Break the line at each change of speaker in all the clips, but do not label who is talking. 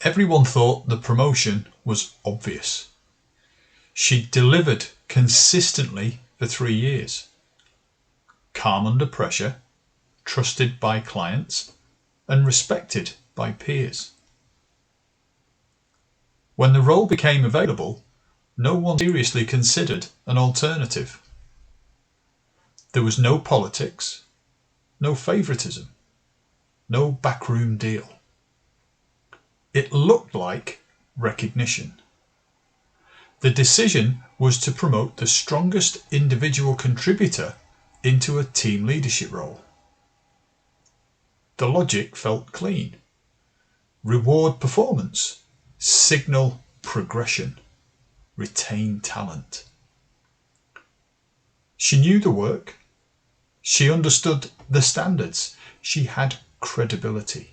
Everyone thought the promotion was obvious. She delivered consistently for 3 years. Calm under pressure, trusted by clients, and respected by peers. When the role became available, no one seriously considered an alternative. There was no politics, no favouritism, no backroom deal. It looked like recognition. The decision was to promote the strongest individual contributor into a team leadership role. The logic felt clean. Reward performance, signal progression, retain talent. She knew the work. She understood the standards. She had credibility.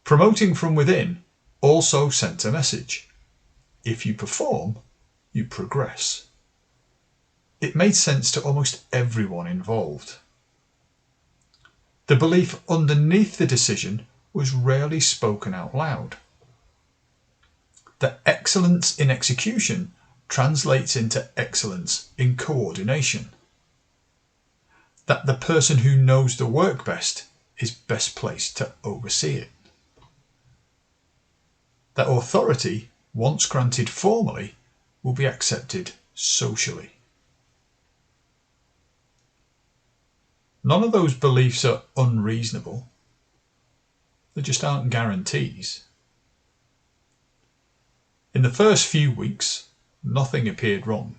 Promoting from within also sent a message. If you perform, you progress. It made sense to almost everyone involved. The belief underneath the decision was rarely spoken out loud. That excellence in execution translates into excellence in coordination. That the person who knows the work best is best placed to oversee it. That authority, once granted formally, will be accepted socially. None of those beliefs are unreasonable. They just aren't guarantees. In the first few weeks, nothing appeared wrong.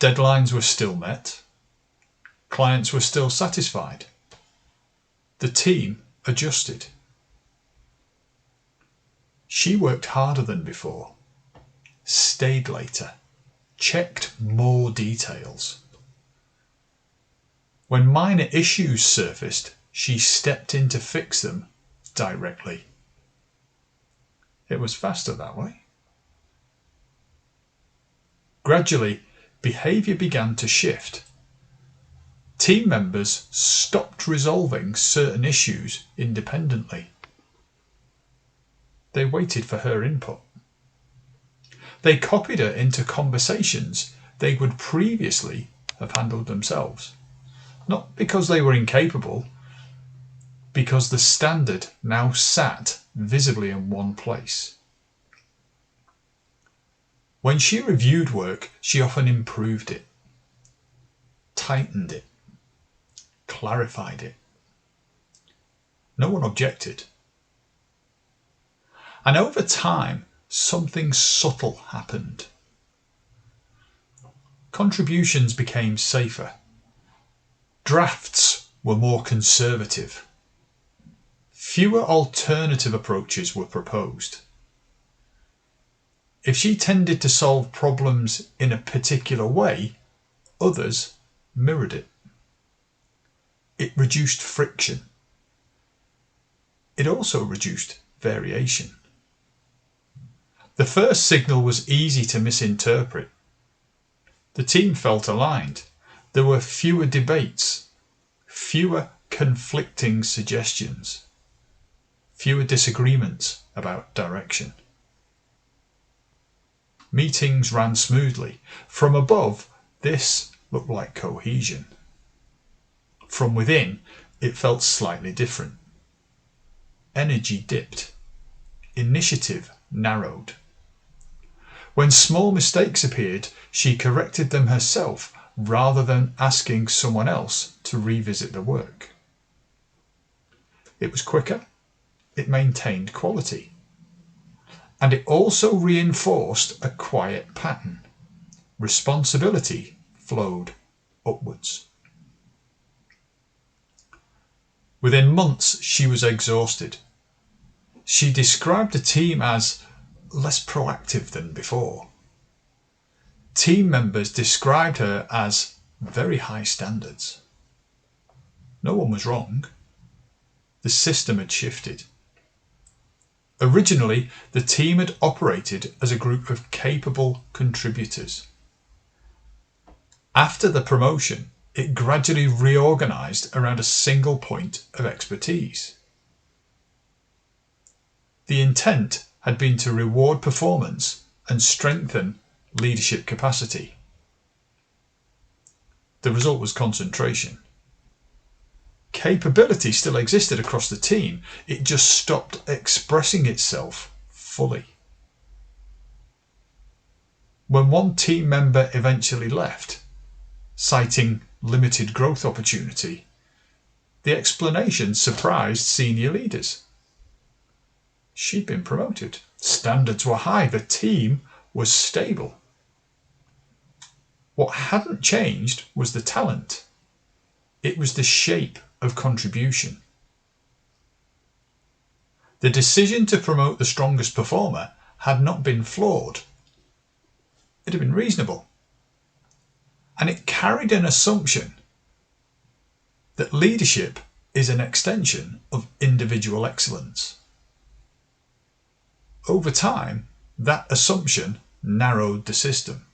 Deadlines were still met. Clients were still satisfied. The team adjusted. She worked harder than before, stayed later, checked more details. When minor issues surfaced, she stepped in to fix them directly. It was faster that way. Gradually, behaviour began to shift. Team members stopped resolving certain issues independently. They waited for her input. They copied her into conversations they would previously have handled themselves. Not because they were incapable, because the standard now sat visibly in one place. When she reviewed work, she often improved it, tightened it, clarified it. No one objected. And over time, something subtle happened. Contributions became safer. Drafts were more conservative. Fewer alternative approaches were proposed. If she tended to solve problems in a particular way, others mirrored it. It reduced friction. It also reduced variation. The first signal was easy to misinterpret. The team felt aligned. There were fewer debates, fewer conflicting suggestions, fewer disagreements about direction. Meetings ran smoothly. From above, this looked like cohesion. From within, it felt slightly different. Energy dipped. Initiative narrowed. When small mistakes appeared, she corrected them herself rather than asking someone else to revisit the work. It was quicker, it maintained quality, and it also reinforced a quiet pattern. Responsibility flowed upwards. Within months, she was exhausted. She described the team as less proactive than before. Team members described her as very high standards. No one was wrong. The system had shifted. Originally, the team had operated as a group of capable contributors. After the promotion, it gradually reorganised around a single point of expertise. The intent had been to reward performance and strengthen leadership capacity. The result was concentration. Capability still existed across the team, it just stopped expressing itself fully. When one team member eventually left, citing limited growth opportunity, the explanation surprised senior leaders. She'd been promoted. Standards were high. The team was stable. What hadn't changed was the talent. It was the shape of contribution. The decision to promote the strongest performer had not been flawed. It had been reasonable. And it carried an assumption that leadership is an extension of individual excellence. Over time, that assumption narrowed the system.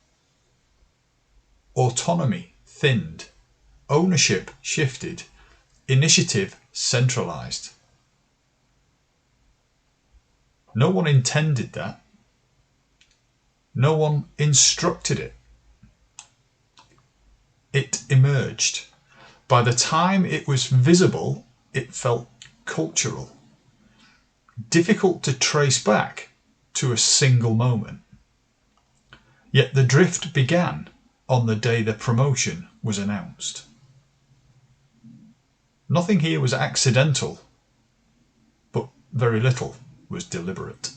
Autonomy thinned, ownership shifted, initiative centralised. No one intended that. No one instructed it. It emerged. By the time it was visible, it felt cultural. Difficult to trace back to a single moment. Yet the drift began on the day the promotion was announced. Nothing here was accidental, but very little was deliberate.